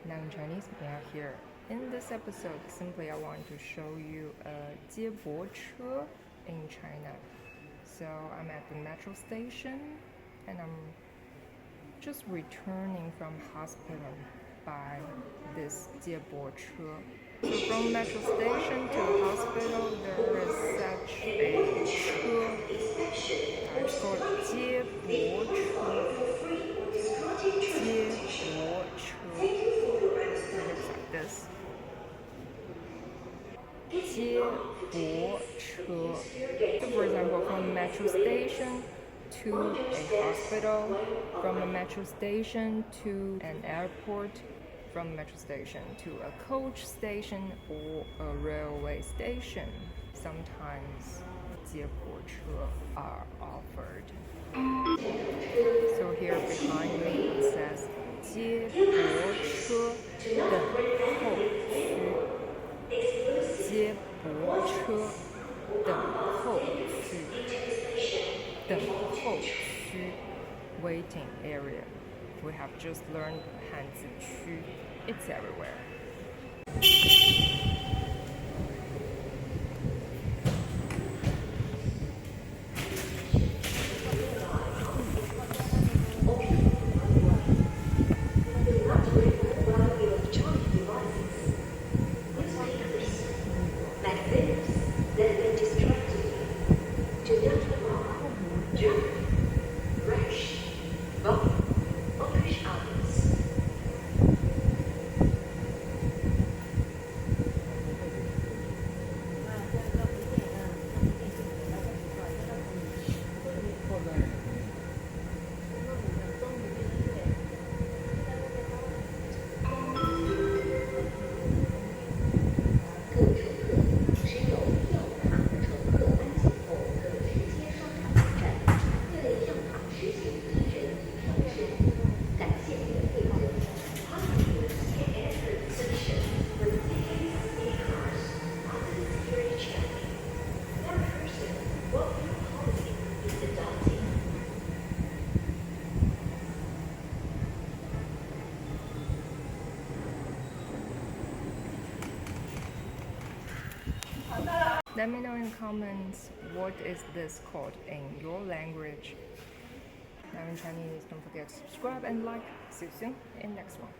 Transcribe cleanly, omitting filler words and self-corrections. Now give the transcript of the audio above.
Now in Chinese, we are here. In this episode, simply I want to show you a 接驳车 in China. So I'm at the metro station and I'm just returning from hospital by this 接驳车. So from metro station to the hospital, there is such a 车. It's called 接驳车. 接驳车. It looks like this. 接驳车. So for example, from metro station to a hospital, from a metro station to an airport, from a metro station to a coach station or a railway station. Sometimes 接驳车 are offered. So here behind me it says 接驳车等候区. 接驳车等候区. 等候区 waiting area. We have just learned Hanzi 区. It's everywhere. Let me know in the comments what is this called in your language. Now in Chinese, don't forget to subscribe and like. See you soon in the next one.